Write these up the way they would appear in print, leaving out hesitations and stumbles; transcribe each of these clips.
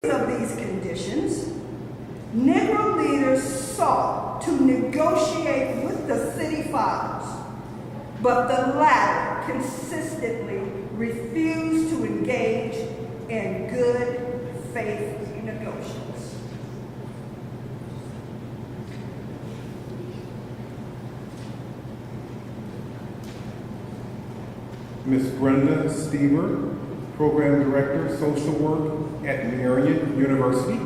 Of these conditions, Negro leaders sought to negotiate with the city fathers, but the latter consistently refused to engage in good faith negotiations. Ms. Brenda Stever, Program Director, Social Work at Marian University.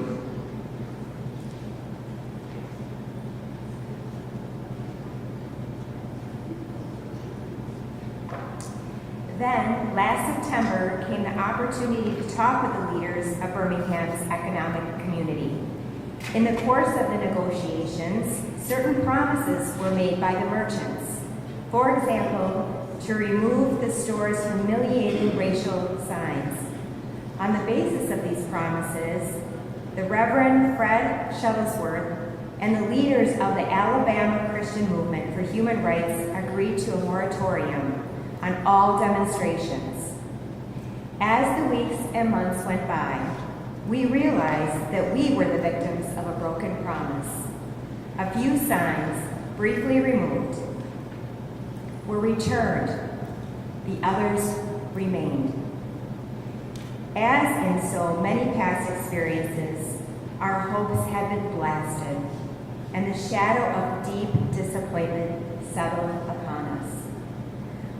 Then, last September, came the opportunity to talk with the leaders of Birmingham's economic community. In the course of the negotiations, certain promises were made by the merchants. For example, to remove the store's humiliating racial signs. On the basis of these promises, the Reverend Fred Shuttlesworth and the leaders of the Alabama Christian Movement for Human Rights agreed to a moratorium on all demonstrations. As the weeks and months went by, we realized that we were the victims of a broken promise. A few signs, briefly removed, were returned. The others remained. As in so many past experiences, our hopes had been blasted, and the shadow of deep disappointment settled upon us.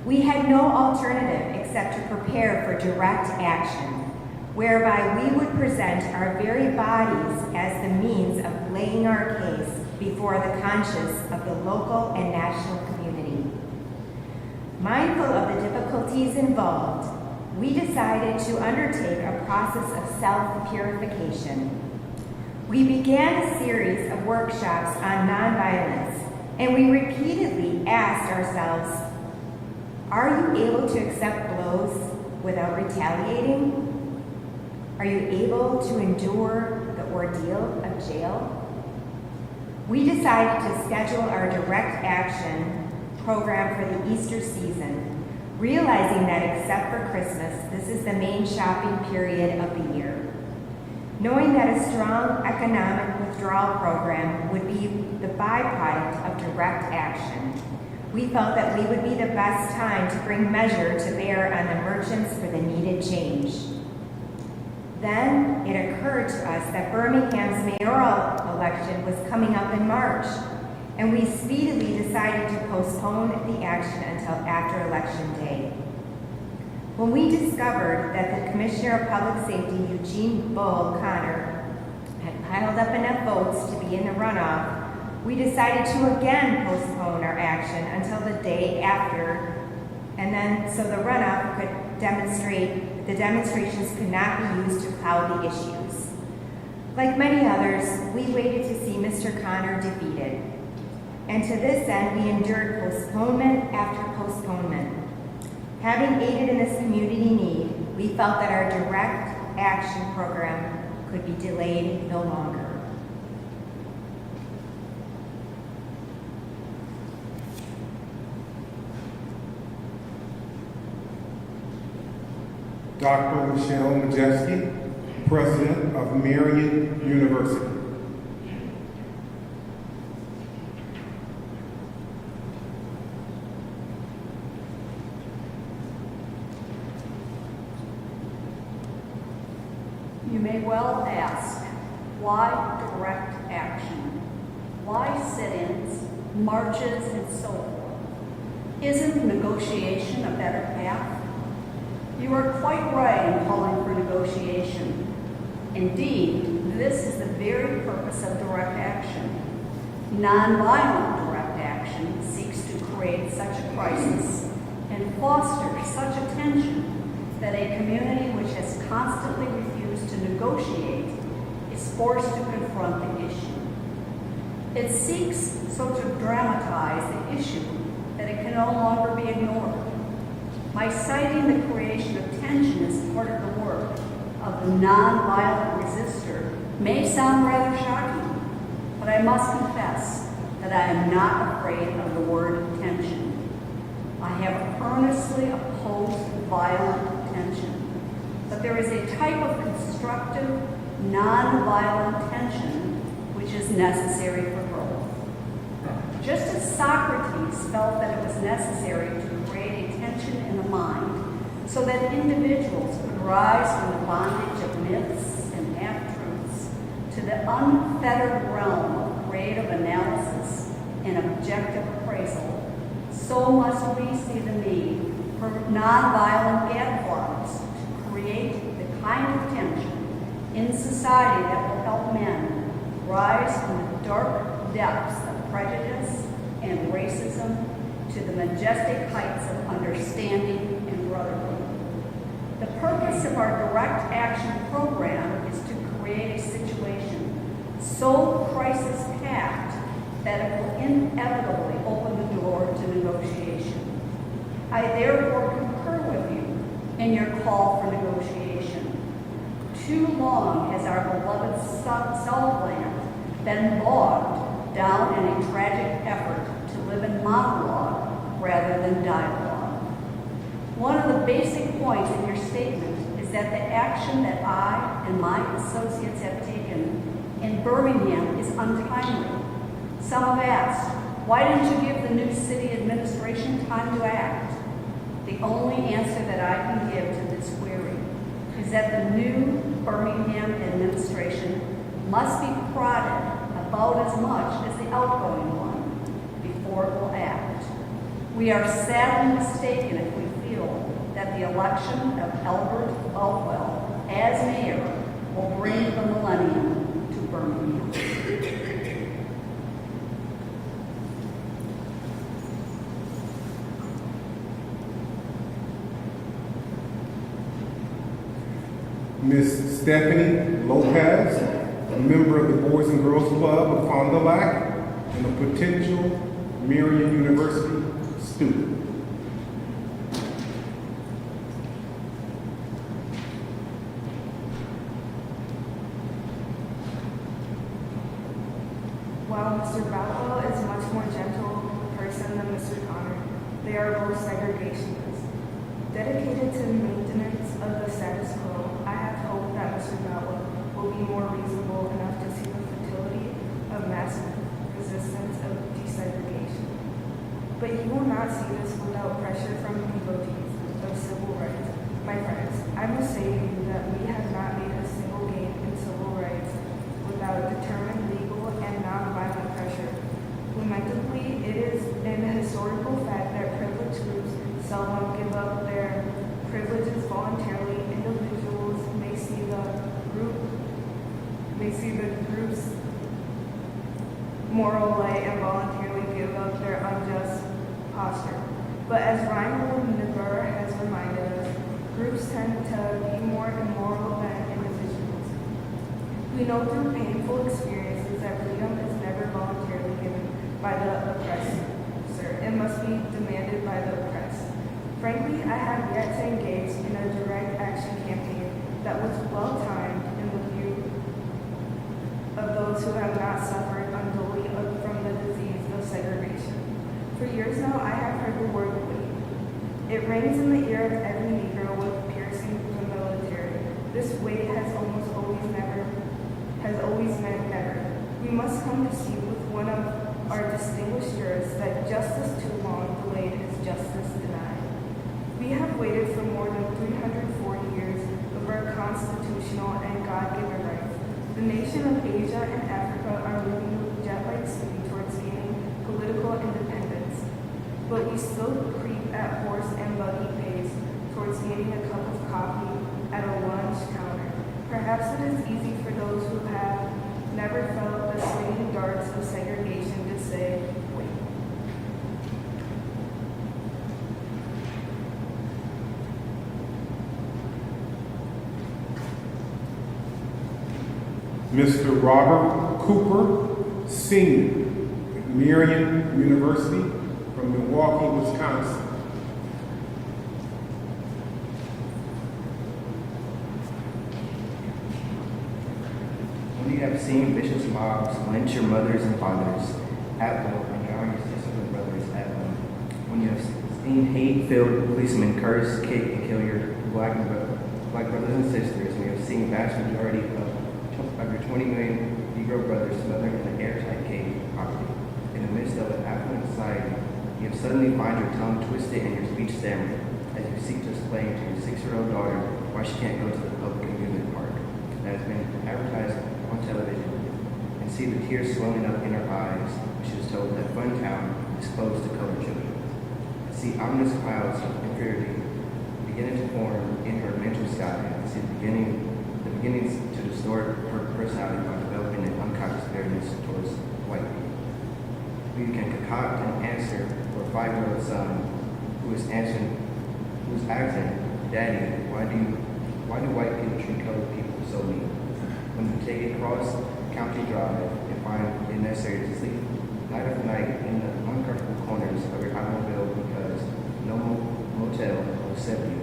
We had no alternative except to prepare for direct action, whereby we would present our very bodies as the means of laying our case before the conscience of the local and national community. Mindful of the difficulties involved, we decided to undertake a process of self-purification. We began a series of workshops on nonviolence, and we repeatedly asked ourselves, are you able to accept blows without retaliating? Are you able to endure the ordeal of jail? We decided to schedule our direct action program for the Easter season, realizing that except for Christmas, this is the main shopping period of the year. Knowing that a strong economic withdrawal program would be the byproduct of direct action, we felt that we would be the best time to bring measure to bear on the merchants for the needed change. Then it occurred to us that Birmingham's mayoral election was coming up in March, and we speedily decided to postpone the action until after Election Day. When we discovered that the Commissioner of Public Safety, Eugene Bull Connor, had piled up enough votes to be in the runoff, we decided to again postpone our action until the day after, and then so the runoff could demonstrate, the demonstrations could not be used to cloud the issues. Like many others, we waited to see Mr. Connor defeated. And to this end, we endured postponement after postponement. Having aided in this community need, we felt that our direct action program could be delayed no longer. Dr. Michelle Majeski, President of Marian University. You may well ask, why direct action? Why sit-ins, marches, and so forth? Isn't negotiation a better path? You are quite right in calling for negotiation. Indeed, this is the very purpose of direct action. Nonviolent direct action seeks to create such a crisis and foster such a tension that a community which has constantly refused to negotiate is forced to confront the issue. It seeks so to dramatize the issue that it can no longer be ignored. By citing the creation of tension as part of the work of the nonviolent resistor may sound rather shocking, but I must confess that I am not afraid of the word tension. I have earnestly opposed violent tension, but there is a type of constructive, nonviolent tension which is necessary for growth. Just as Socrates felt that it was necessary to create a tension in the mind so that individuals could rise from the bondage of myths and half-truths to the unfettered realm of creative analysis and objective appraisal, so must we see the need for nonviolent gadflies to create the kind of tension in society that will help men rise from the dark depths of prejudice and racism to the majestic heights of understanding and brotherhood. The purpose of our direct action program is to create a situation so crisis-packed that it will inevitably open the door to negotiation. I therefore concur with you in your call for negotiation. Too long has our beloved Southland been bogged down in a tragic effort to live in monologue rather than dialogue. One of the basic points in your statement is that the action that I and my associates have taken in Birmingham is untimely. Some have asked, why didn't you give the new city administration time to act? The only answer that I can give to this query is that the new Birmingham administration must be prodded about as much as the outgoing one before it will act. We are sadly mistaken if we feel that the election of Albert Caldwell as mayor will bring the millennium to Birmingham. Ms. Stephanie Lopez, a member of the Boys and Girls Club of Fond du Lac and a potential Marian University student. While Mr. Boutwell is a much more gentle person than Mr. Connor, they are both segregationists. Dedicated to the maintenance of the status quo, I have hope that Mr. Boutwell will be more reasonable enough to see the futility of massive resistance of desegregation. But he will not see this without pressure from devotees of civil rights. My friends, I must say to you that we have not made a single gain in civil rights without determined legal and nonviolent pressure. Lamentably, it is an historical fact that privileged groups seldom give up their privileges voluntarily. Individuals may see the group's moral light and voluntarily give up their unjust posture. But as Reinhold Niebuhr has reminded us, groups tend to be more immoral than individuals. We know through painful experiences that freedom is never voluntarily given by the oppressor. It must be demanded by the oppressed. Frankly, I have yet to engage in a direct action campaign that was well-timed in the view of those who have not suffered unduly from the disease of segregation. For years now, I have heard the word weight. It rings in the ear of every Negro with piercing from the military. This weight has always meant never. We must come to see with one of our distinguished jurists that justice too long delayed is justice denied. We have waited for more than 340 years of our constitutional and God-given rights. The nation of Asia and Africa are moving with jet-like speed towards gaining political independence, but we still creep at horse and buggy pace towards gaining a cup of coffee at a lunch counter. Perhaps it is easy for those who have never felt the swinging darts of segregation to say, wait. Mr. Robert Cooper, Senior, at Marian University from Milwaukee, Wisconsin. When you have seen vicious mobs lynch your mothers and fathers at will and drown your sisters and brothers at will, when you have seen hate-filled policemen curse, kick, and kill your black brothers and sisters, we have seen vast majority of society. You have suddenly find your tongue twisted and your speech stammered as you seek to explain to your 6-year-old daughter why she can't go to the public amusement park that has been advertised on television, and see the tears swelling up in her eyes when she was told that Fun Town is closed to colored children. See ominous clouds of inferiority beginning to form in her mental sky, and see the beginnings to distort her personality by developing an unconscious bitterness towards white people. You can concoct an answer for a 5-year-old son who is asking, "Daddy, why do white people treat colored people so mean?" When you take a cross-county drive and find it necessary to sleep night after night in the uncomfortable corners of your automobile because no motel will accept you.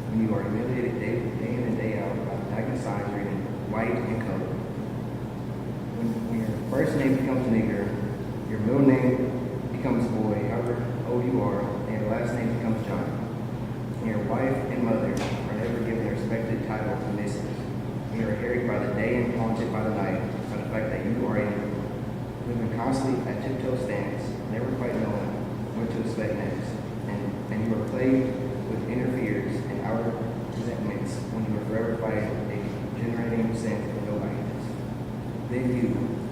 When you are humiliated day in and day out by magnet signs reading white and color. When your first name becomes nigger, your middle name becomes boy, however old you are, and your last name becomes John. And your wife and mother are never given a respected title to Mrs. And you are harried by the day and haunted by the night by the fact that you are living constantly at tiptoe stance, never quite knowing what to expect next. And you are plagued with inner fears and outer resentments when you are forever fighting a generating sense of no-lightness. Then you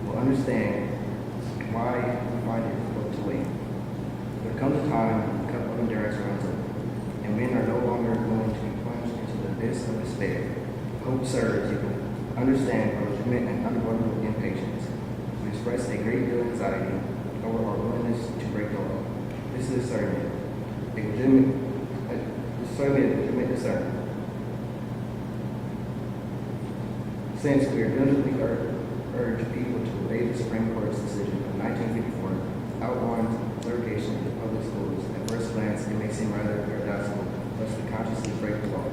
will understand why you find it difficult to wait. There comes a time when the cup of endurance runs over, and men are no longer willing to be plunged into the abyss of despair. Hope serves you to understand our legitimate and unavoidable impatience. We express a great deal of anxiety over our willingness to break the law. This is certainly a legitimate discernment. Since we are diligently urge people to obey the Supreme Court's decision of 1954 outlines segregation in the public schools, at first glance it may seem rather paradoxical thus to consciously break the law.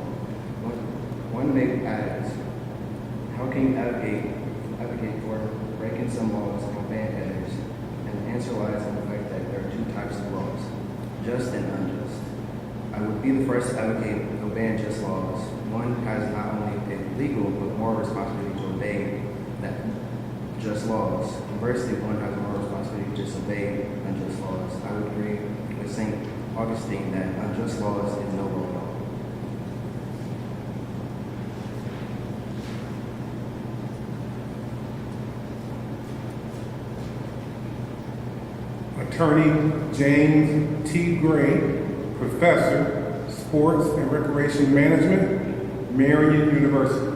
One may ask, how can you advocate for breaking some laws and ban others? And the answer lies in the fact that there are 2 types of laws, just and unjust. I would be the first to advocate for ban just laws. One has not only a legal but moral responsibility to obey that just laws. Conversely, one has a moral responsibility to disobey unjust laws. I would agree with St. Augustine that unjust laws is no law. Attorney James T. Gray, Professor, Sports and Recreation Management, Marian University.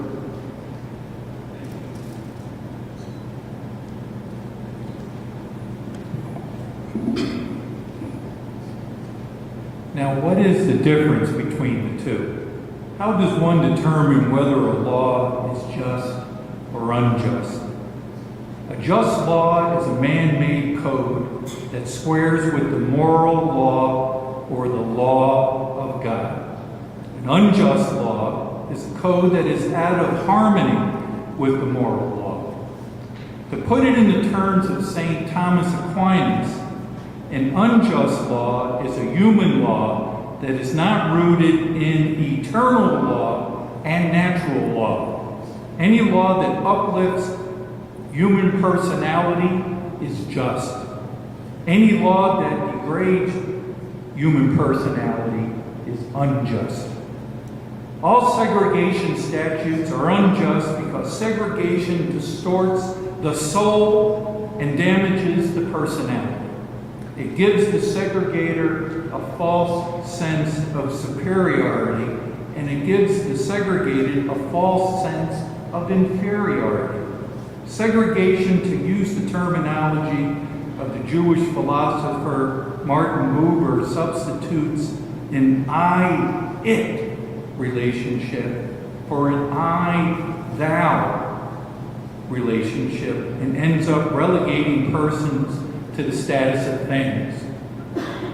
Now, what is the difference between the two? How does one determine whether a law is just or unjust? A just law is a man-made code that squares with the moral law or the law of God. An unjust law is a code that is out of harmony with the moral law. To put it in the terms of St. Thomas Aquinas, an unjust law is a human law that is not rooted in eternal law and natural law. Any law that uplifts human personality is just. Any law that degrades human personality is unjust. All segregation statutes are unjust because segregation distorts the soul and damages the personality. It gives the segregator a false sense of superiority, and it gives the segregated a false sense of inferiority. Segregation, to use the terminology of the Jewish philosopher Martin Buber, substitutes an I-it relationship for an I-thou relationship and ends up relegating persons to the status of things.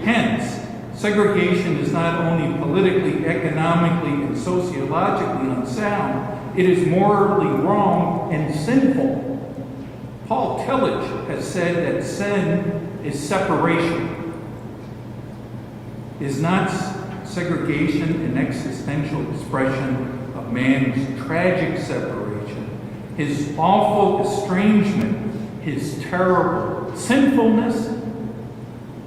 Hence, segregation is not only politically, economically, and sociologically unsound, it is morally wrong and sinful. Paul Tillich has said that sin is separation. Is not segregation an existential expression of man's tragic separation, his awful estrangement, his terrible sinfulness?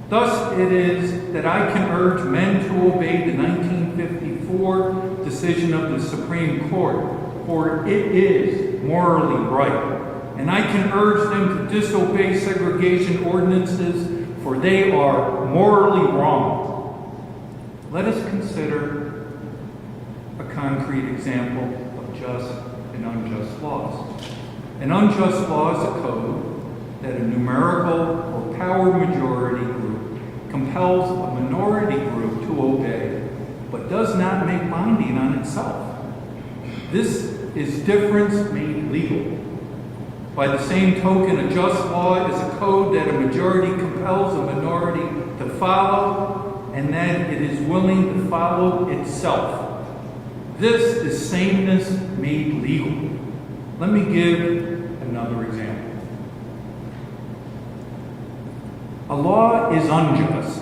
Thus it is that I can urge men to obey the 1954 decision of the Supreme Court, for it is morally right. And I can urge them to disobey segregation ordinances, for they are morally wrong. Let us consider a concrete example of just and unjust laws. An unjust law is a code that a numerical or power majority group compels a minority group to obey, but does not make binding on itself. This is difference made legal. By the same token, a just law is a code that a majority compels a minority to follow, and that it is willing to follow itself. This is sameness made legal. Let me give another example. A law is unjust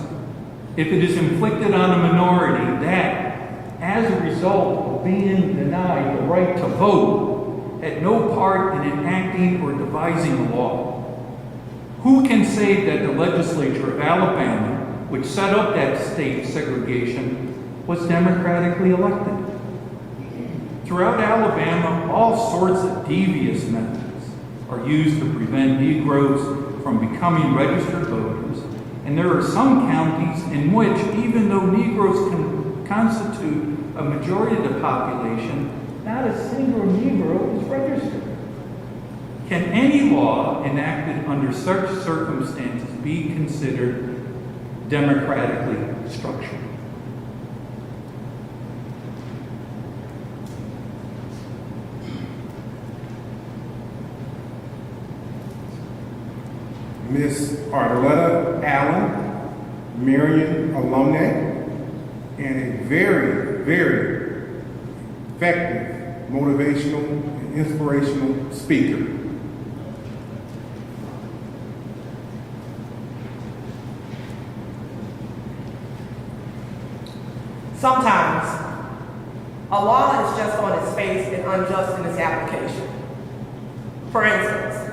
if it is inflicted on a minority that, as a result of being denied the right to vote, had no part in enacting or devising the law. Who can say that the legislature of Alabama, which set up that state segregation, was democratically elected? Throughout Alabama, all sorts of devious methods are used to prevent Negroes from becoming registered voters, and there are some counties in which, even though Negroes can constitute a majority of the population, not a single Negro is registered. Can any law enacted under such circumstances be considered democratically structured? Ms. Arletta Allen, Marian alumni, and a very, very effective motivational and inspirational speaker. Sometimes, a law is just on its face and unjust in its application. For instance,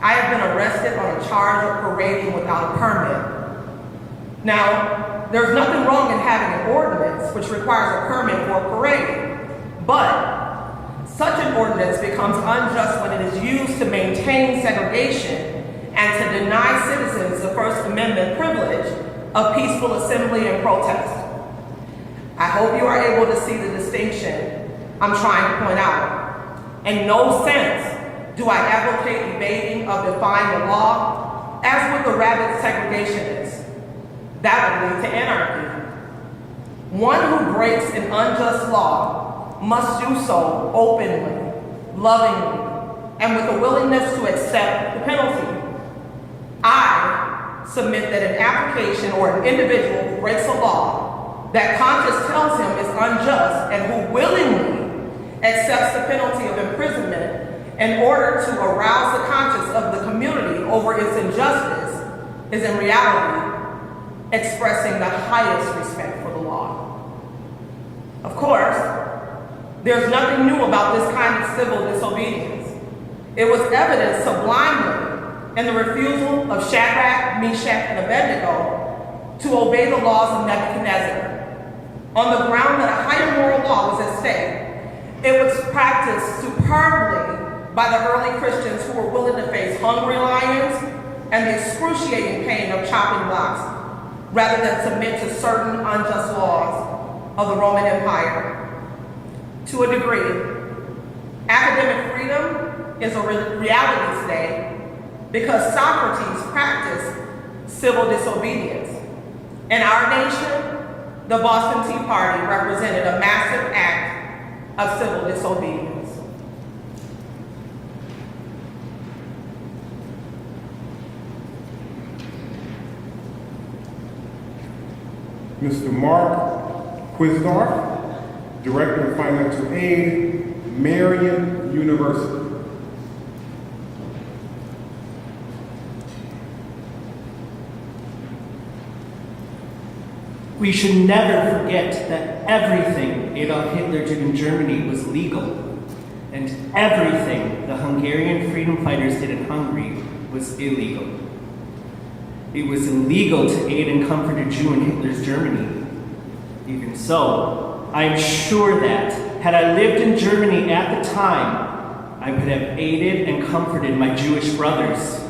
I have been arrested on a charge of parading without a permit. Now, there's nothing wrong in having an ordinance which requires a permit for parading, but such an ordinance becomes unjust when it is used to maintain segregation and to deny citizens the First Amendment privilege of peaceful assembly and protest. I hope you are able to see the distinction I'm trying to point out. In no sense do I advocate evading of defying the law, as with the rabid segregationists. That would lead to anarchy. One who breaks an unjust law must do so openly, lovingly, and with a willingness to accept the penalty. I submit that an application or an individual who breaks a law that conscience tells him is unjust and who willingly accepts the penalty of imprisonment in order to arouse the conscience of the community over its injustice is in reality expressing the highest respect for the law. Of course, there's nothing new about this kind of civil disobedience. It was evident sublimely in the refusal of Shadrach, Meshach, and Abednego to obey the laws of Nebuchadnezzar. On the ground that a higher moral law was at stake, it was practiced superbly by the early Christians who were willing to face hungry lions and the excruciating pain of chopping blocks, rather than submit to certain unjust laws of the Roman Empire. To a degree, academic freedom is a reality today because Socrates practiced civil disobedience. In our nation, the Boston Tea Party represented a massive act of civil disobedience. Mr. Mark Quisdorf, Director of Financial Aid, Marian University. We should never forget that everything Adolf Hitler did in Germany was legal, and everything the Hungarian freedom fighters did in Hungary was illegal. it was illegal to aid and comfort a Jew in Hitler's Germany. Even so, I am sure that, had I lived in Germany at the time, I would have aided and comforted my Jewish brothers.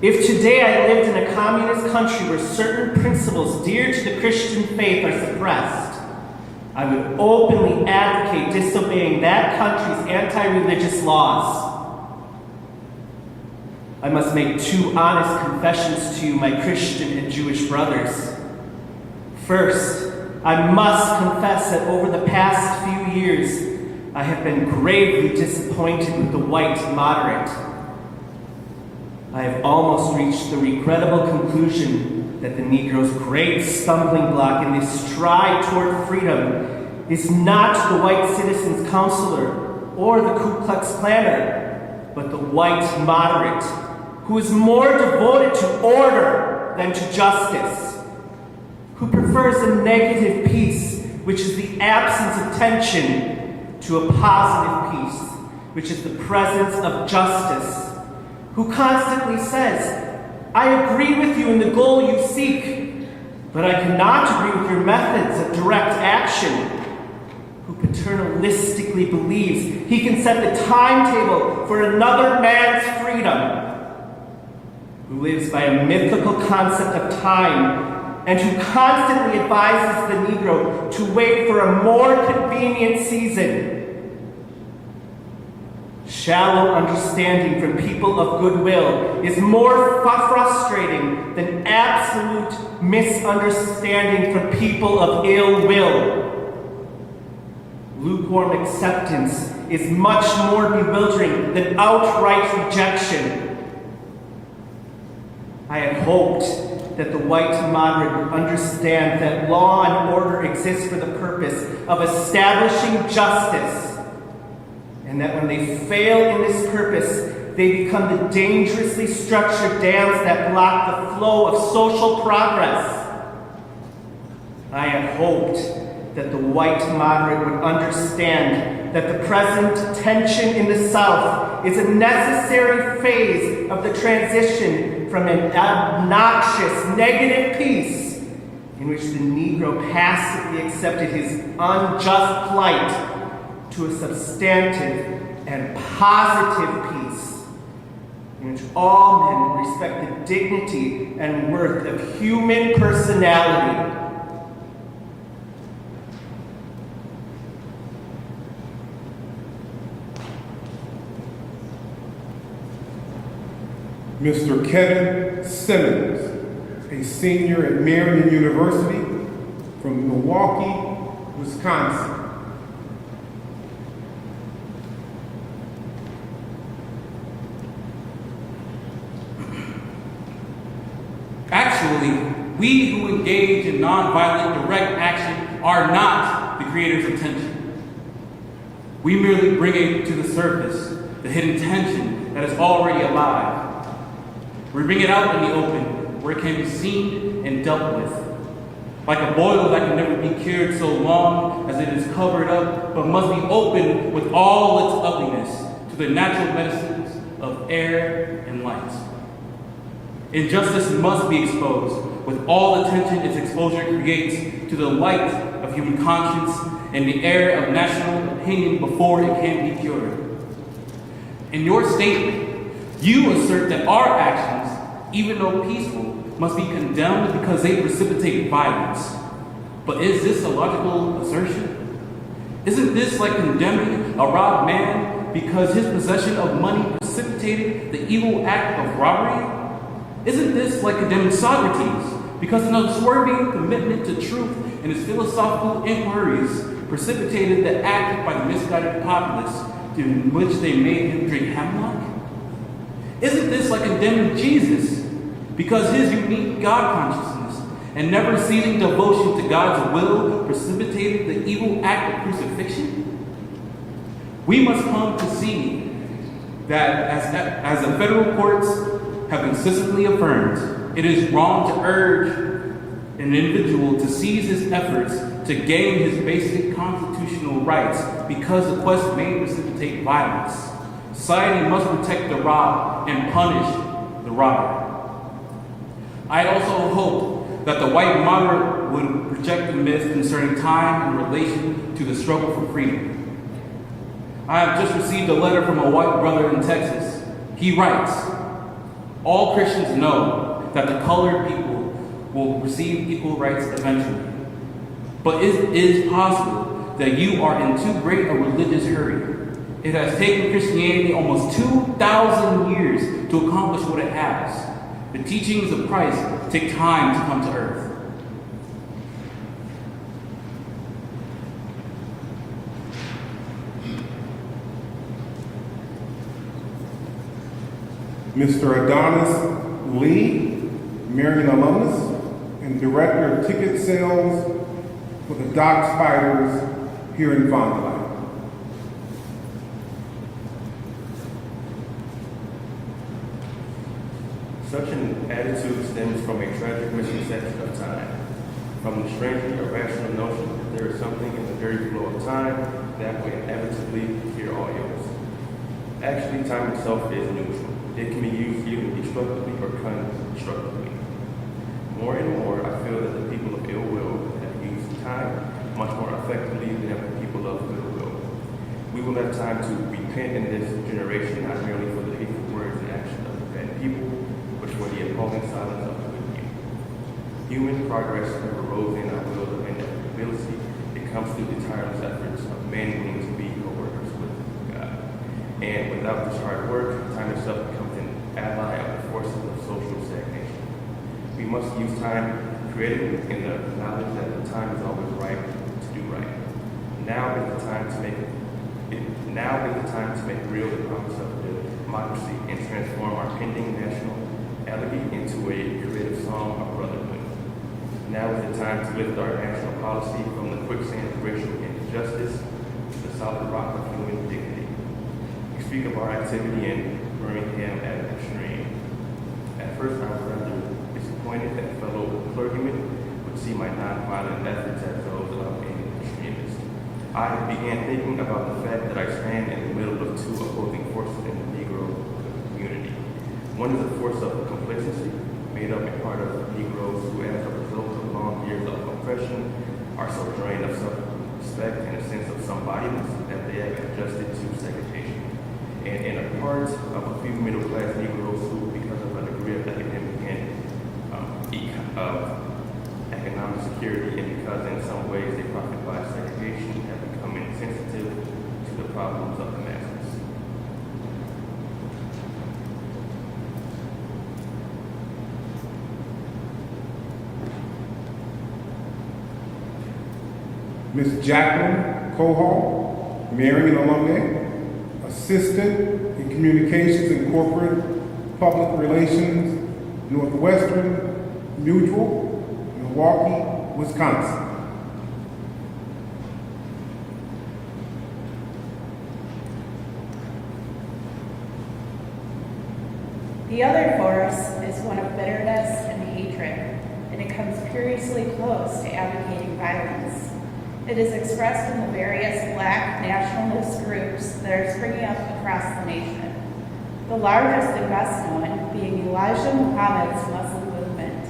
If today I lived in a communist country where certain principles dear to the Christian faith are suppressed, I would openly advocate disobeying that country's anti-religious laws. I must make two honest confessions to you, my Christian and Jewish brothers. First, I must confess that over the past few years, I have been gravely disappointed with the white moderate. I have almost reached the regrettable conclusion that the Negro's great stumbling block in this stride toward freedom is not the white citizen's counselor or the Ku Klux Klaner, but the white moderate, who is more devoted to order than to justice, who prefers a negative peace, which is the absence of tension, to a positive peace, which is the presence of justice, who constantly says, I agree with you in the goal you seek, but I cannot agree with your methods of direct action, who paternalistically believes he can set the timetable for another man's freedom, who lives by a mythical concept of time, and who constantly advises the Negro to wait for a more convenient season. Shallow understanding from people of goodwill is more frustrating than absolute misunderstanding from people of ill will. Lukewarm acceptance is much more bewildering than outright rejection. I had hoped that the white moderate would understand that law and order exist for the purpose of establishing justice, and that when they fail in this purpose, they become the dangerously structured dams that block the flow of social progress. I had hoped that the white moderate would understand that the present tension in the South is a necessary phase of the transition from an obnoxious, negative peace in which the Negro passively accepted his unjust plight to a substantive and positive peace in which all men respect the dignity and worth of human personality. Mr. Kevin Simmons, a senior at Marian University from Milwaukee, Wisconsin. Actually, we who engage in nonviolent direct action are not the creators of tension. We merely bring it to the surface, the hidden tension that is already alive. We bring it out in the open, where it can be seen and dealt with. Like a boil that can never be cured so long as it is covered up, but must be opened with all its ugliness to the natural medicines of air and light. Injustice must be exposed with all the tension its exposure creates to the light of human conscience and the air of national opinion before it can be cured. In your statement, you assert that our actions, even though peaceful, must be condemned because they precipitate violence. But is this a logical assertion? Isn't this like condemning a robbed man because his possession of money precipitated the evil act of robbery? Isn't this like condemning Socrates because an unswerving commitment to truth in his philosophical inquiries precipitated the act by the misguided populace in which they made him drink hemlock? Isn't this like condemning Jesus because his unique God consciousness and never ceasing devotion to God's will precipitated the evil act of crucifixion? We must come to see that as the federal courts have consistently affirmed, it is wrong to urge an individual to cease his efforts to gain his basic constitutional rights because the quest may precipitate violence. Society must protect the robbed and punish the robber. I also hope that the white moderate would reject the myth concerning time in relation to the struggle for freedom. I have just received a letter from a white brother in Texas. He writes, "All Christians know that the colored people will receive equal rights eventually. But it is possible that you are in too great a religious hurry. It has taken Christianity almost 2,000 years to accomplish what it has. The teachings of Christ take time to come to earth." Mr. Adonis Lee, Marian alumnus and director of ticket sales for the Dock Spiders here in Fond du Lac. Such an attitude stems from a tragic misconception of time, from the strangely irrational notion that there is something in the very flow of time that will inevitably cure all ills. Actually, time itself is neutral. It can be used either destructively or constructively. More and more, I feel that the people of ill will have used time much more effectively than the people of goodwill. We will have time to repent in this generation, not merely for the hateful words and actions of the bad people, but for the appalling silence of the good people. Human progress never rose in our will of inevitability. It comes through the tireless efforts of men willing to be co-workers with God. And without this hard work, time itself becomes an ally of the forces of social stagnation. We must use time creatively in the knowledge that the time is always right to do right. Now is the time to make real the promise of democracy and transform our pending national elegy into a creative song of brotherhood. Now is the time to lift our national policy from the quicksand of racial injustice to the solid rock of human dignity. We speak of our activity in Birmingham as extreme. At first, I was rather disappointed that fellow clergymen would see my nonviolent efforts as those of an extremist. I began thinking about the fact that I stand in the middle of two opposing forces in the Negro community. One is a force of complacency, made up in part of Negroes who, as a result of long years of oppression, are so drained of self-respect and a sense of somebodyness that they have adjusted to segregation. And in a part of a few middle-class Negroes who, because of a degree of academic and economic security, and because in some ways they profit by segregation, have become insensitive to the problems of the masses. Ms. Jacqueline Cohall, Marian alumna, assistant in communications and corporate public relations, Northwestern Mutual, Milwaukee, Wisconsin. The other force is one of bitterness and hatred, and it comes curiously close to advocating violence. It is expressed in the various Black nationalist groups that are springing up across the nation. The largest and best known being Elijah Muhammad's Muslim movement.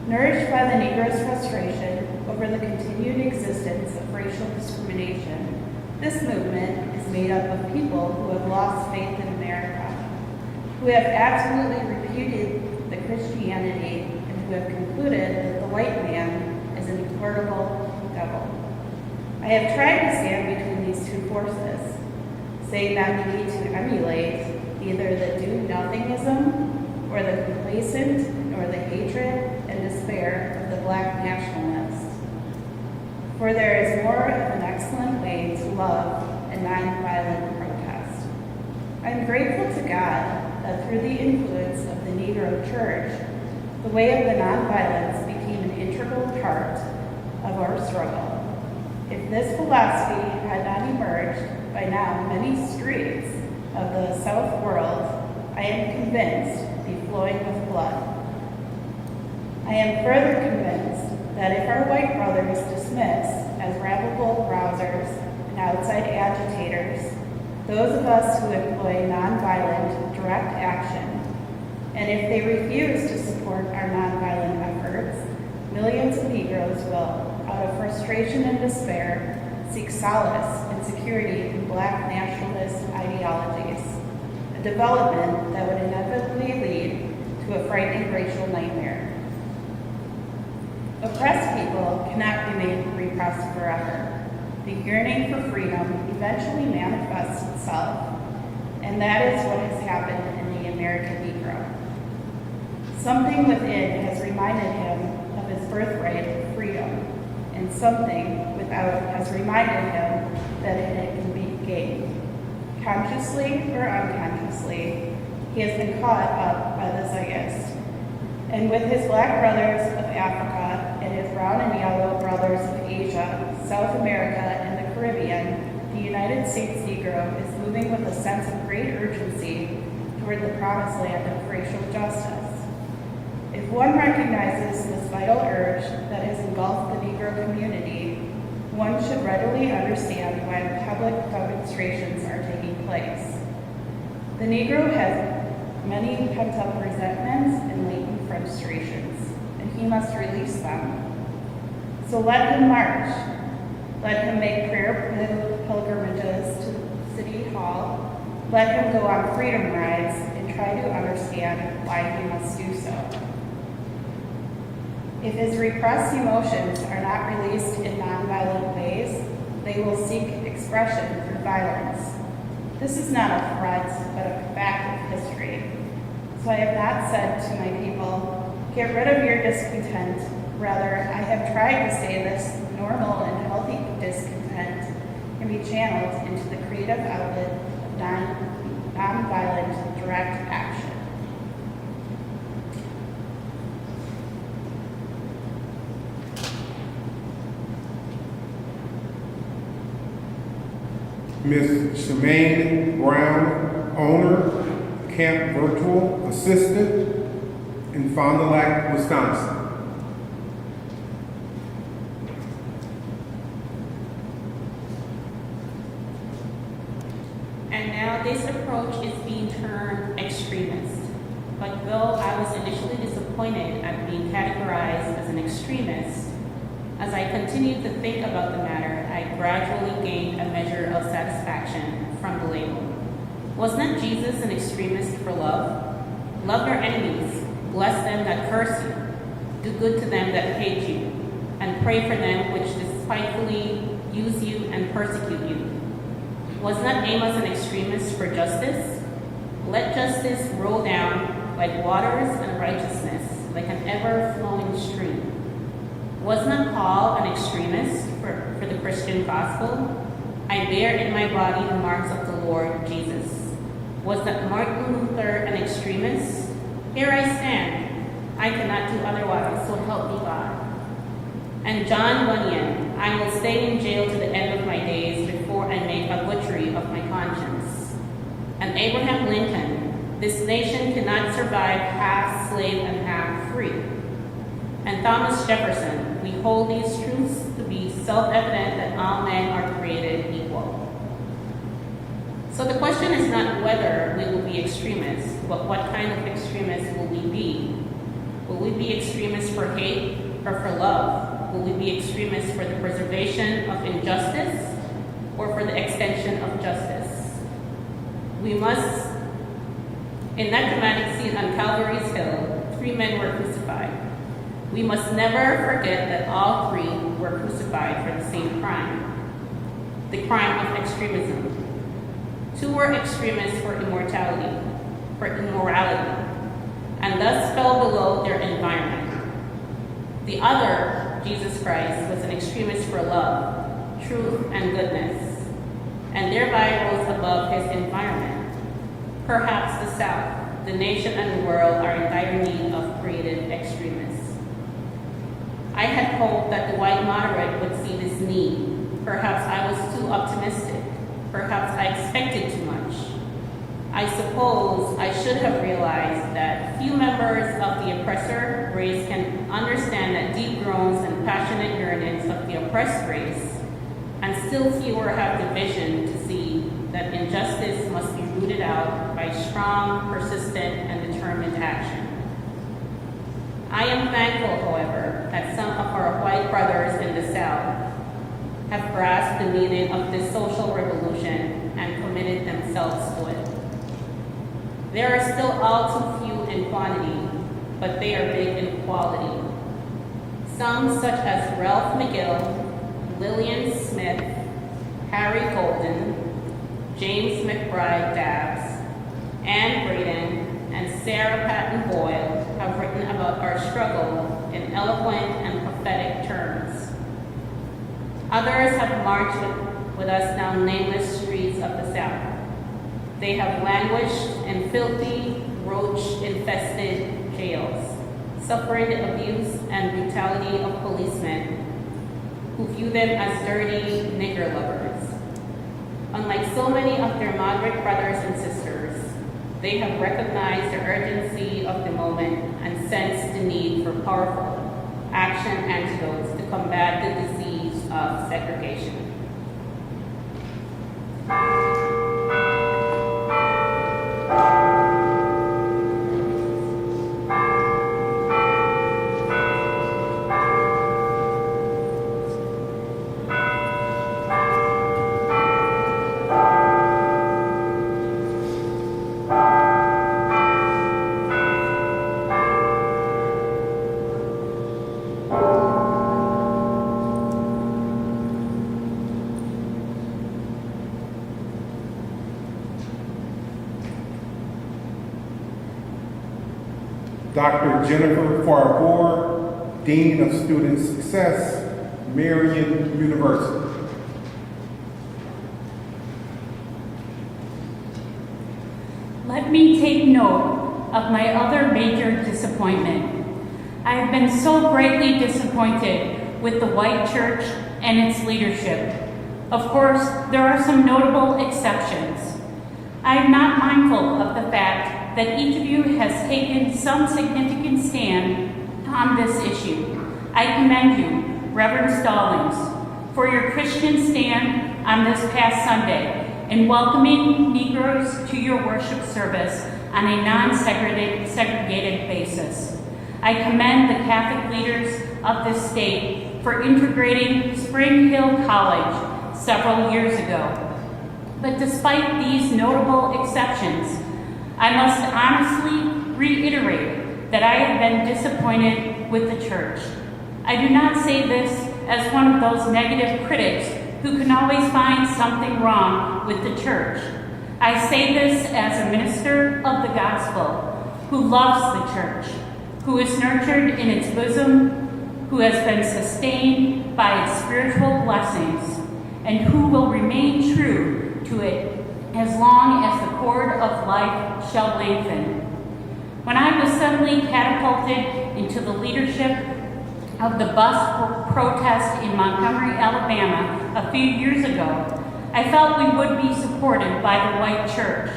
Nourished by the Negro's frustration over the continued existence of racial discrimination, this movement is made up of people who have lost faith in America, who have absolutely repudiated the Christianity, and who have concluded that the white man is an incorrigible devil. I have tried to stand between these two forces, saying that we need to emulate either the do-nothingism or the complacent or the hatred and despair of the Black nationalists. For there is more of an excellent way to love and nonviolent protest. I am grateful to God that through the influence of the Negro Church, the way of the nonviolence became an integral part of our struggle. If this philosophy had not emerged, by now many streets of the South world, I am convinced, be flowing with blood. I am further convinced that if our white brothers dismiss as rabble-rousers and outside agitators those of us who employ nonviolent direct action, and if they refuse to support support our nonviolent efforts, millions of Negroes will, out of frustration and despair, seek solace and security in Black nationalist ideologies, a development that would inevitably lead to a frightening racial nightmare. Oppressed people cannot remain repressed forever. The yearning for freedom eventually manifests itself, and that is what has happened in the American Negro. Something within has reminded him of his birthright of freedom, and something without has reminded him that it can be gained. Consciously or unconsciously, he has been caught up by the zeitgeist. And with his Black brothers of Africa and his brown and yellow brothers of Asia, South America, and the Caribbean, the United States Negro is moving with a sense of great urgency toward the promised land of racial justice. If one recognizes this vital urge that has engulfed the Negro community, one should readily understand why public demonstrations are taking place. The Negro has many pent-up resentments and latent frustrations, and he must release them. So let him march. Let him make prayer pilgrimages to City Hall. Let him go on freedom rides and try to understand why he must do so. If his repressed emotions are not released in nonviolent ways, they will seek expression through violence. This is not a threat, but a fact of history. So I have not said to my people, get rid of your discontent. Rather, I have tried to say this normal and healthy discontent can be channeled into the creative outlet of nonviolent direct action. Ms. Shemaine Brown, owner, Camp Virtual Assistant in Fond du Lac, Wisconsin. And now this approach is being termed extremist. But though I was initially disappointed at being categorized as an extremist, as I continued to think about the matter, I gradually gained a measure of satisfaction from the label. Was not Jesus an extremist for love? Love your enemies, bless them that curse you, do good to them that hate you, and pray for them which despitefully use you and persecute you. Was not Amos an extremist for justice? Let justice roll down like waters and righteousness, like an ever-flowing stream. Was not Paul an extremist for the Christian gospel? I bear in my body the marks of the Lord Jesus. Was not Martin Luther an extremist? Here I stand. I cannot do otherwise, so help me God. And John Bunyan, I will stay in jail to the end of my days before I make a butchery of my conscience. And Abraham Lincoln, this nation cannot survive half slave and half free. And Thomas Jefferson, we hold these truths to be self-evident that all men are created equal. So the question is not whether we will be extremists, but what kind of extremists will we be? Will we be extremists for hate or for love? Will we be extremists for the preservation of injustice or for the extension of justice? We must, in that dramatic scene on Calvary's Hill, 3 men were crucified. We must never forget that all 3 were crucified for the same crime, the crime of extremism. 2 were extremists for immorality, and thus fell below their environment. The other, Jesus Christ, was an extremist for love, truth, and goodness, and thereby rose above his environment. Perhaps the South, the nation, and the world are in dire need of creative extremists. I had hoped that the white moderate would see this need. Perhaps I was too optimistic. Perhaps I expected too much. I suppose I should have realized that few members of the oppressor race can understand that deep groans and passionate yearnings of the oppressed race, and still fewer have the vision to see that injustice must be rooted out by strong, persistent, and determined action. I am thankful, however, that some of our white brothers in the South have grasped the meaning of this social revolution and committed themselves to it. There are still all too few in quantity, but they are big in quality. Some, such as Ralph McGill, Lillian Smith, Harry Golden, James McBride Dabbs, Ann Braden, and Sarah Patton Boyle have written about our struggle in eloquent and prophetic terms. Others have marched with us down nameless streets of the South. They have languished in filthy, roach-infested jails, suffering the abuse and brutality of policemen who view them as dirty nigger lovers. Unlike so many of their moderate brothers and sisters, they have recognized the urgency of the moment and sensed the need for powerful action antidotes to combat the disease of segregation. Dr. Jennifer Farbour, Dean of Student Success, Marian University. Let me take note of my other major disappointment. I have been so greatly disappointed with the white church and its leadership. Of course, there are some notable exceptions. I am not mindful of the fact that each of you has taken some significant stand on this issue. I commend you, Reverend Stallings, for your Christian stand on this past Sunday in welcoming Negroes to your worship service on a non-segregated basis. I commend the Catholic leaders of this state for integrating Spring Hill College several years ago. But despite these notable exceptions, I must honestly reiterate that I have been disappointed with the church. I do not say this as one of those negative critics who can always find something wrong with the church. I say this as a minister of the gospel who loves the church, who is nurtured in its bosom, who has been sustained by its spiritual blessings, and who will remain true to it as long as the cord of life shall lengthen. When I was suddenly catapulted into the leadership of the bus protest in Montgomery, Alabama a few years ago, I felt we would be supported by the white church.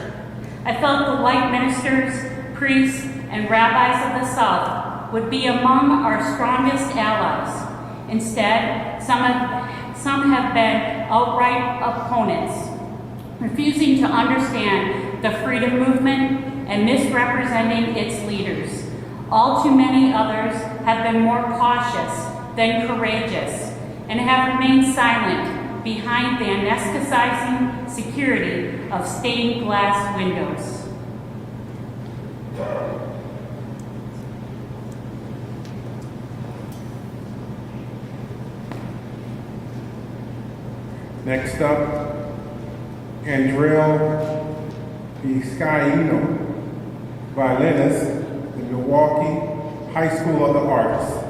I felt the white ministers, priests, and rabbis of the South would be among our strongest allies. Instead, some have been outright opponents, refusing to understand the freedom movement and misrepresenting its leaders. All too many others have been more cautious than courageous and have remained silent behind the anesthetizing security of stained glass windows. Next up, Andrell Piscaino, violinist, the Milwaukee High School of the Arts.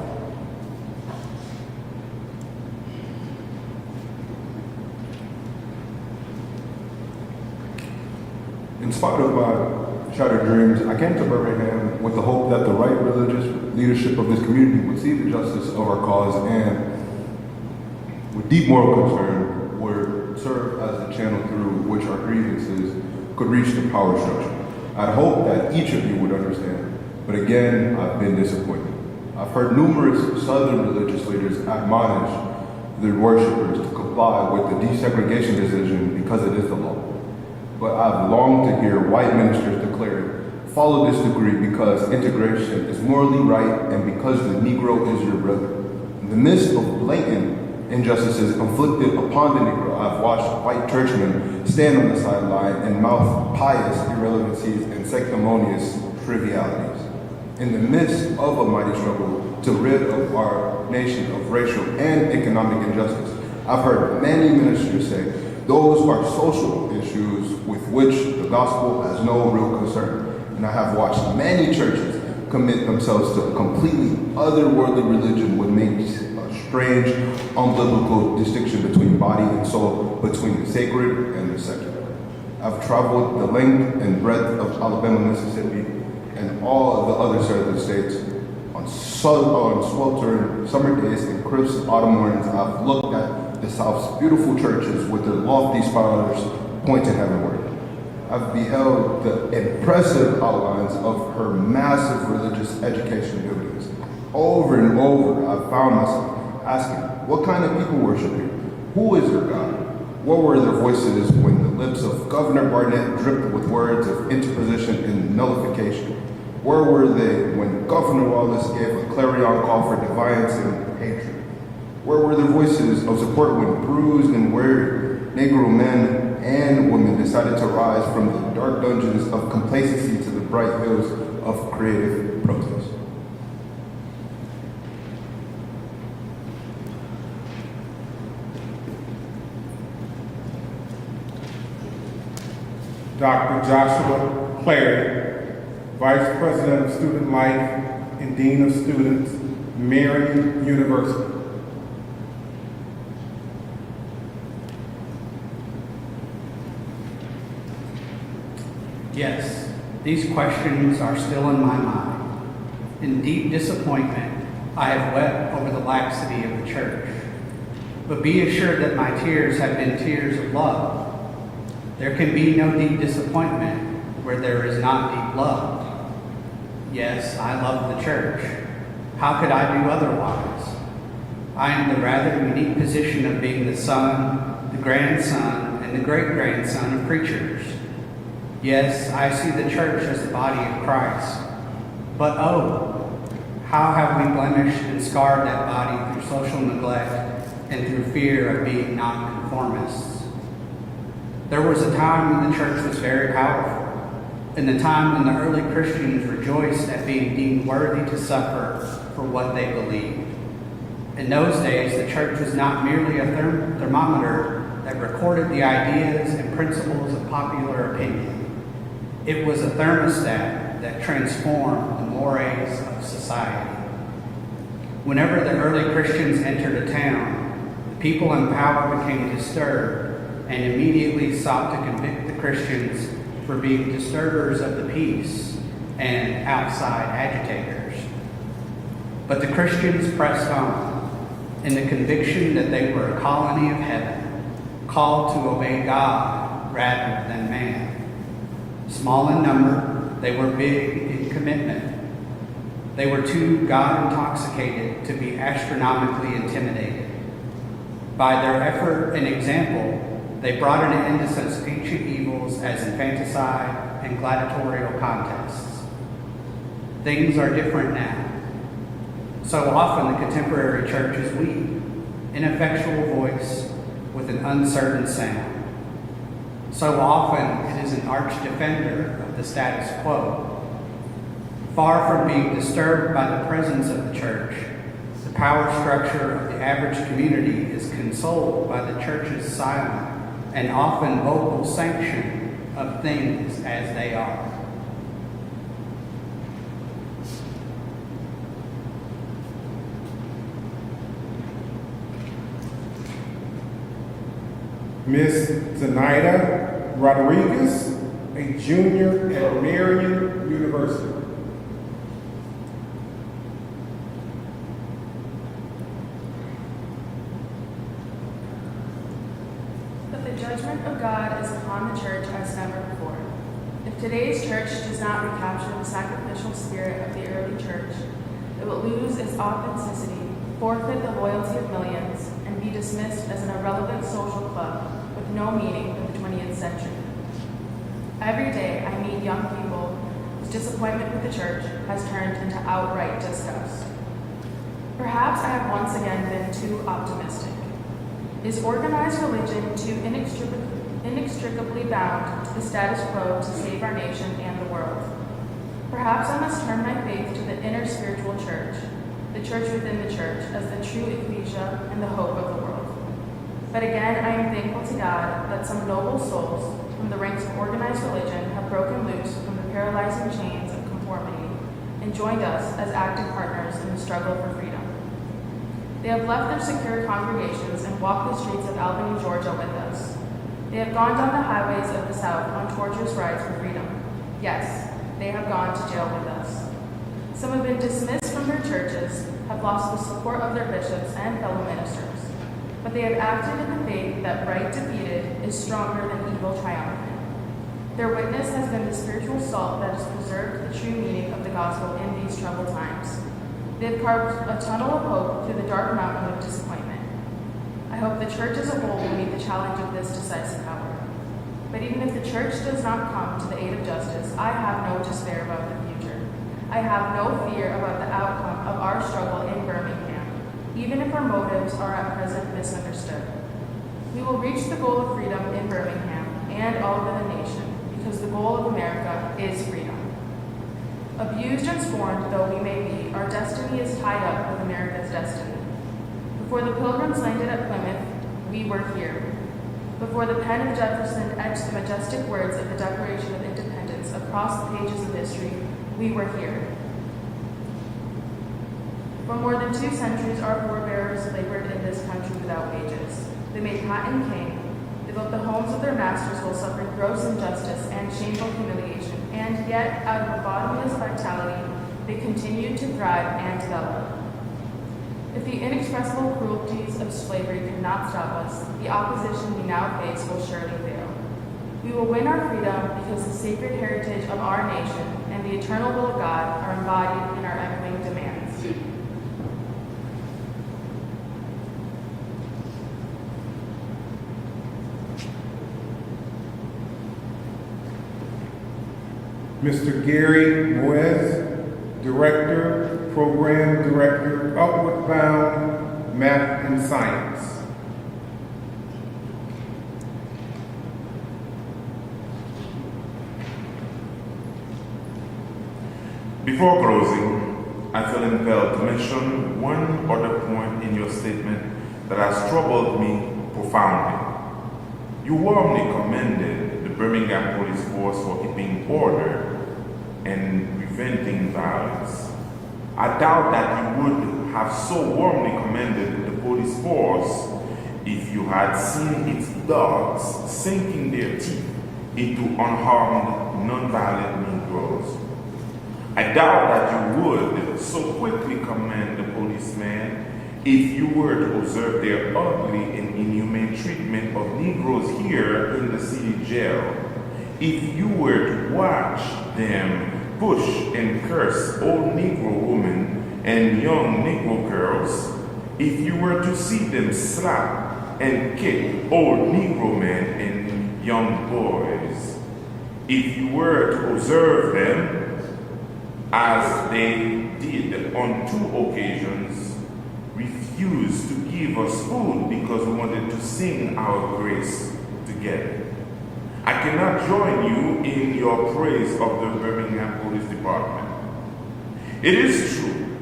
In spite of my shattered dreams, I came to Birmingham with the hope that the right religious leadership of this community would see the justice of our cause and, with deep moral concern, would serve as the channel through which our grievances could reach the power structure. I'd hope that each of you would understand, but again, I've been disappointed. I've heard numerous Southern religious leaders admonish their worshipers to comply with the desegregation decision because it is the law. But I've longed to hear white ministers declare follow this degree because integration is morally right and because the Negro is your brother. In the midst of blatant injustices inflicted upon the Negro, I've watched white churchmen stand on the sideline and mouth pious irrelevancies and sanctimonious trivialities. In the midst of a mighty struggle to rid of our nation of racial and economic injustice, I've heard many ministers say those are social issues with which the gospel has no real concern. And I have watched many churches commit themselves to a completely otherworldly religion which makes a strange, unbiblical distinction between body and soul, between the sacred and the secular. I've traveled the length and breadth of Alabama, Mississippi, and all of the other southern states on sweltering summer days and crisp autumn mornings. I've looked at the South's beautiful churches with their lofty spires pointed heavenward. I've beheld the impressive outlines of her massive religious education buildings. Over and over, I've found myself asking, what kind of people worship here? Who is their God? What were their voices when the lips of Governor Barnett dripped with words of interposition and nullification? Where were they when Governor Wallace gave a clarion call for defiance and hatred? Where were their voices of support when bruised and weary Negro men and women decided to rise from the dark dungeons of complacency to the bright hills of creative protest? Dr. Joshua Clary, Vice President of Student Life and Dean of Students, Marian University. Yes, these questions are still in my mind. In deep disappointment, I have wept over the laxity of the church. But be assured that my tears have been tears of love. There can be no deep disappointment where there is not deep love. Yes, I love the church. How could I do otherwise? I am in the rather unique position of being the son, the grandson, and the great-grandson of preachers. Yes, I see the church as the body of Christ. But oh, how have we blemished and scarred that body through social neglect and through fear of being nonconformists. There was a time when the church was very powerful, in the time when the early Christians rejoiced at being deemed worthy to suffer for what they believed. In those days, the church was not merely a thermometer that recorded the ideas and principles of popular opinion. It was a thermostat that transformed the mores of society. Whenever the early Christians entered a town, the people in power became disturbed and immediately sought to convict the Christians for being disturbers of the peace and outside agitators. But the Christians pressed on in the conviction that they were a colony of heaven, called to obey God rather than man. Small in number, they were big in commitment. They were too God-intoxicated to be astronomically intimidated. By their effort and example, they brought an end to such ancient evils as infanticide and gladiatorial contests. Things are different now. So often the contemporary church is weak, ineffectual voice with an uncertain sound. So often it is an arch defender of the status quo. Far from being disturbed by the presence of the church, the power structure of the average community is consoled by the church's silent and often vocal sanction of things as they are. Ms. Zenaida Rodriguez, a junior at Marian University. But the judgment of God is upon the church as never before. If today's church does not recapture the sacrificial spirit of the early church, it will lose its authenticity, forfeit the loyalty of millions, and be dismissed as an irrelevant social club with no meaning in the 20th century. Every day I meet young people whose disappointment with the church has turned into outright disgust. Perhaps I have once again been too optimistic. Is organized religion too inextricably bound to the status quo to save our nation and the world? Perhaps I must turn my faith to the inner spiritual church, the church within the church, as the true ecclesia and the hope of the world. But again, I am thankful to God that some noble souls from the ranks of organized religion have broken loose from the paralyzing chains of conformity and joined us as active partners in the struggle for freedom. They have left their secure congregations and walked the streets of Albany, Georgia with us. They have gone down the highways of the South on torturous rides for freedom. Yes, they have gone to jail with us. Some have been dismissed from their churches, have lost the support of their bishops and fellow ministers, but they have acted in the faith that right defeated is stronger than evil triumphant. Their witness has been the spiritual salt that has preserved the true meaning of the gospel in these troubled times. They have carved a tunnel of hope through the dark mountain of disappointment. I hope the church as a whole will meet the challenge of this decisive hour. But even if the church does not come to the aid of justice, I have no despair about the future. I have no fear about the outcome of our struggle in Birmingham, even if our motives are at present misunderstood. We will reach the goal of freedom in Birmingham and all over the nation, because the goal of America is freedom. Abused and scorned though we may be, our destiny is tied up with America's destiny. Before the Pilgrims landed at Plymouth, we were here. Before the pen of Jefferson etched the majestic words of the Declaration of Independence across the pages of history, we were here. For more than 2 centuries, our forebears labored in this country without wages. They made cotton king. They built the homes of their masters while suffering gross injustice and shameful humiliation. And yet, out of a bottomless vitality, they continued to thrive and develop. If the inexpressible cruelties of slavery could not stop us, the opposition we now face will surely fail. We will win our freedom because the sacred heritage of our nation and the eternal will of God are embodied in our echoing demands. Mr. Gary Moez, Director, Program Director, Upward Bound Math and Science. Before closing, I feel impelled to mention one other point in your statement that has troubled me profoundly. You warmly commended the Birmingham Police Force for keeping order and preventing violence. I doubt that you would have so warmly commended the police force if you had seen its dogs sinking their teeth into unharmed, nonviolent Negroes. I doubt that you would so quickly commend the policemen if you were to observe their ugly and inhumane treatment of Negroes here in the city jail. If you were to watch them push and curse old Negro women and young Negro girls, if you were to see them slap and kick old Negro men and young boys, if you were to observe them, as they did on 2 occasions, refuse to give us food because we wanted to sing our grace together. I cannot join you in your praise of the Birmingham Police Department. It is true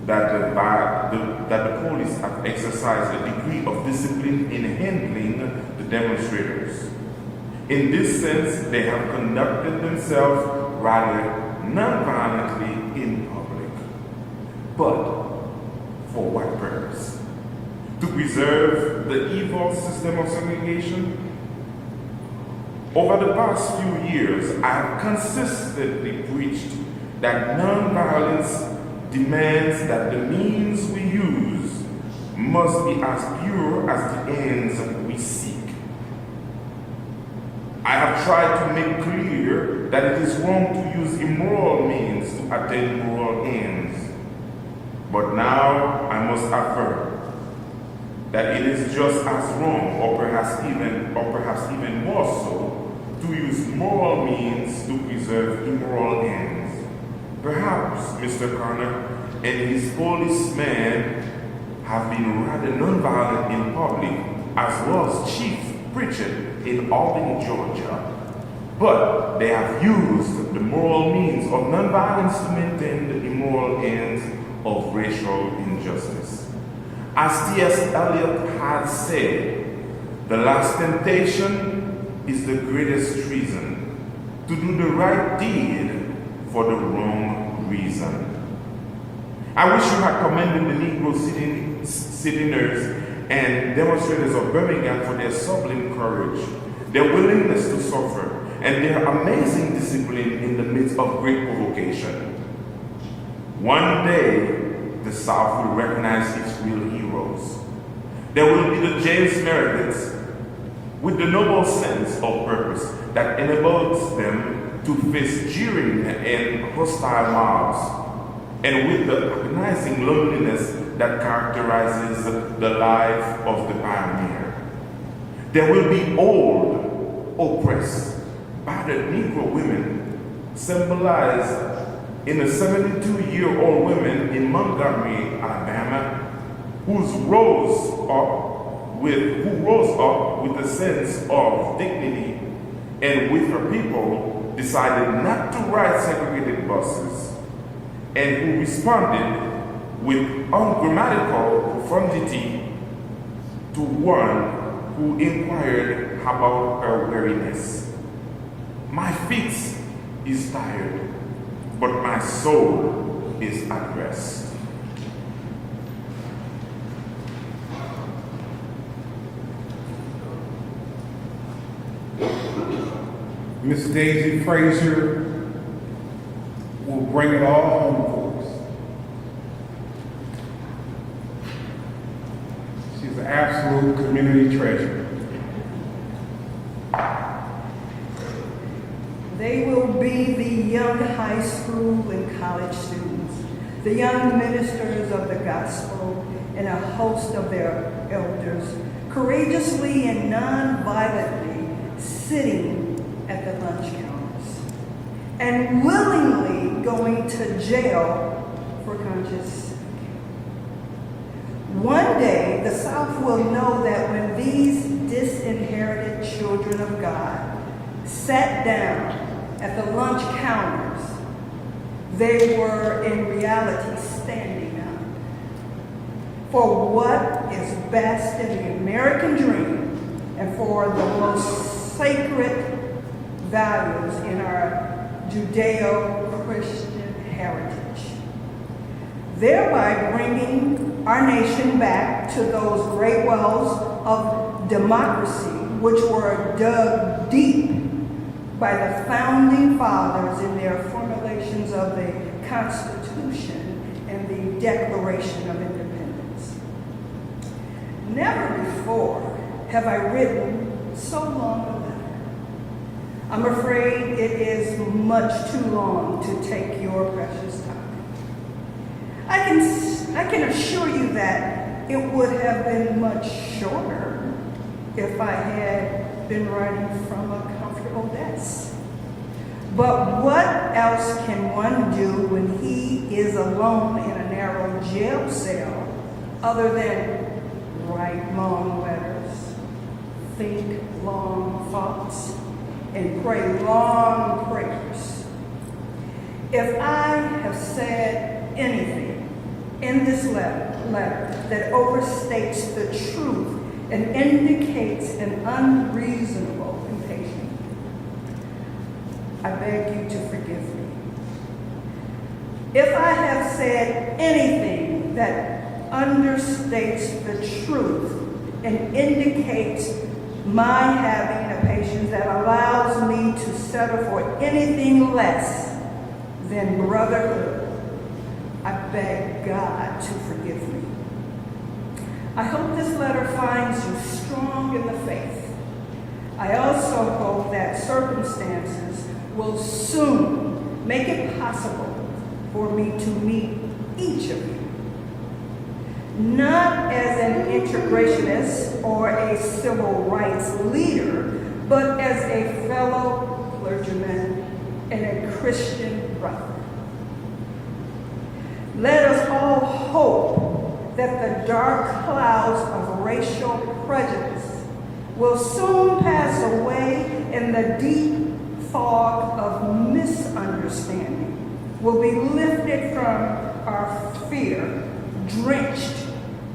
that the police have exercised a degree of discipline in handling the demonstrators. In this sense, they have conducted themselves rather non-violently in public. But for what purpose? To preserve the evil system of segregation? Over the past few years, I have consistently preached that nonviolence demands that the means we use must be as pure as the ends we seek. I have tried to make clear that it is wrong to use immoral means to attain moral ends. But now I must affirm that it is just as wrong, or perhaps even more so, to use moral means to preserve immoral ends. Mr. Connor and his policemen have been rather nonviolent in public, as well as chief preaching in Albany, Georgia. But they have used the moral means of nonviolence to maintain the immoral ends of racial injustice. As T.S. Eliot has said, the last temptation is the greatest treason, to do the right deed for the wrong reason. I wish you had commended the Negro sit-inners and demonstrators of Birmingham for their sublime courage, their willingness to suffer, and their amazing discipline in the midst of great provocation. One day, the South will recognize its real heroes. There will be the James Merediths with the noble sense of purpose that enables them to face jeering and hostile mobs, and with the agonizing loneliness that characterizes the life of the pioneer. There will be old, oppressed, battered Negro women, symbolized in a 72-year-old woman in Montgomery, Alabama, who rose up with a sense of dignity, and with her people decided not to ride segregated buses, and who responded with ungrammatical profundity to one who inquired about her weariness. My feet is tired, but my soul is at rest. Miss Daisy Frazier will bring it all home for us. She's an absolute community treasure. They will be the young high school and college students, the young ministers of the gospel, and a host of their elders, courageously and non-violently sitting at the lunch counters and willingly going to jail for conscience. One day, the South will know that when these disinherited children of God sat down at the lunch counters, they were in reality standing up for what is best in the American dream and for the most sacred values in our Judeo-Christian heritage, thereby bringing our nation back to those great wells of democracy which were dug deep by the founding fathers in their formulations of the Constitution and the Declaration of Independence. Never before have I written so long a letter. I'm afraid it is much too long to take your precious time. I can assure you that it would have been much shorter if I had been writing from a comfortable desk. But what else can one do when he is alone in a narrow jail cell other than write long letters, think long thoughts, and pray long prayers? If I have said anything in this letter that overstates the truth and indicates an unreasonable impatience, I beg you to forgive me. If I have said anything that understates the truth and indicates my having a patience that allows me to settle for anything less than brotherhood, I beg God to forgive me. I hope this letter finds you strong in the faith. I also hope that circumstances will soon make it possible for me to meet each of you, not as an integrationist or a civil rights leader, but as a fellow clergyman and a Christian brother. Let us all hope that the dark clouds of racial prejudice will soon pass away and the deep fog of misunderstanding will be lifted from our fear-drenched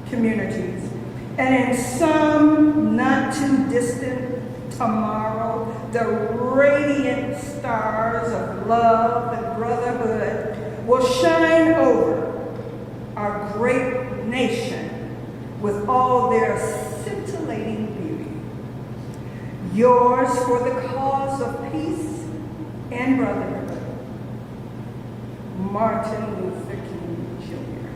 communities. And in some not too distant tomorrow, the radiant stars of love and brotherhood will shine over our great nation with all their scintillating beauty. Yours for the cause of peace and brotherhood, Martin Luther King, Jr.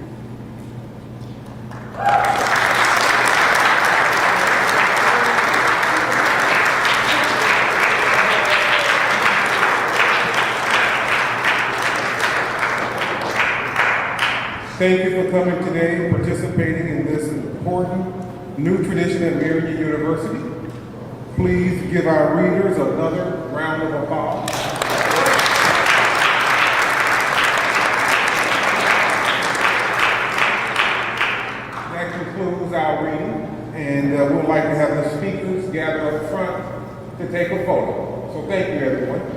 Thank you for coming today and participating in this important new tradition at Marian University. Please give our readers another round of applause. That concludes our reading, and we would like to have the speakers gather up front to take a photo. So thank you, everyone.